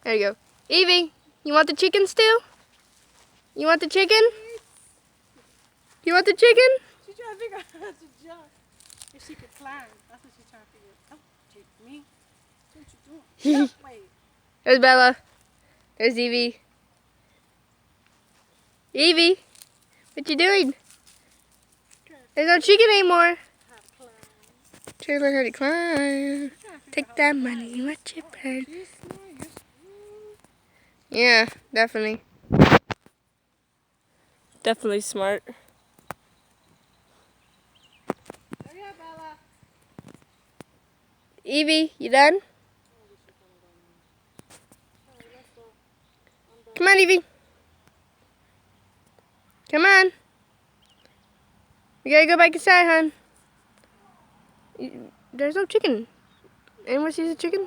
There you go. Evie, you want the chicken stew? You want the chicken? You want the chicken? She's trying to figure out how to jump. If she could climb. That's what she's trying to figure out. Oh, trick me. What you doing? No, wait. There's Bella. There's Evie. Evie, what you doing? There's no chicken anymore. How to climb. Trying to learn how to climb. Take that money, watch it burn. You're smart. You're smart. Yeah, definitely. Definitely smart. Hurry up, Bella. Evie, you done? Come on, Evie. Come on. We gotta go back inside, hon. There's no chicken. Anyone sees a chicken?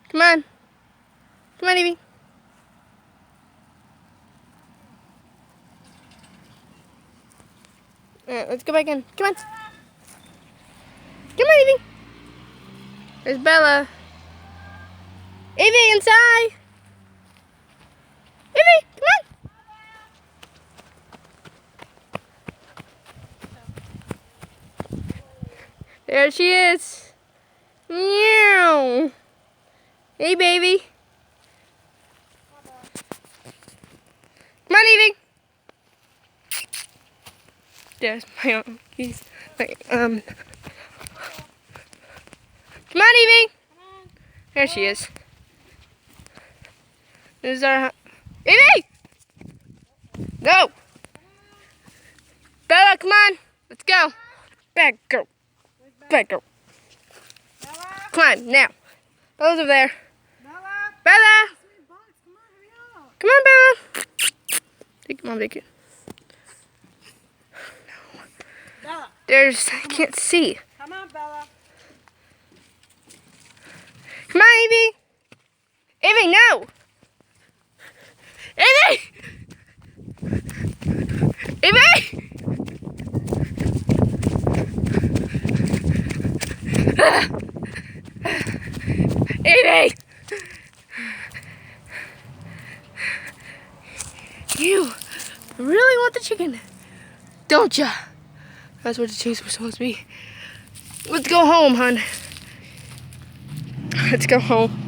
Come on. Come on, Evie. Alright, let's go back in. Come on. Come on, Evie. There's Bella. Evie, inside. Evie, come on. There she is. Meow. Hey, baby. Come on, Evie. There's my own keys. Come on, Evie. There she is. This is our Evie. Go. Bella, come on. Let's go. Back, go. Back, go. Come on, now. Bella's over there. Bella. Come on, Bella. Take Mom, take it. Bella. There's, I can't see. Come on, Bella. Come on, Evie. Evie, no. Evie. Evie. Evie. You really want the chicken, don't ya? That's what the chase was supposed to be. Let's go home, hon. Let's go home.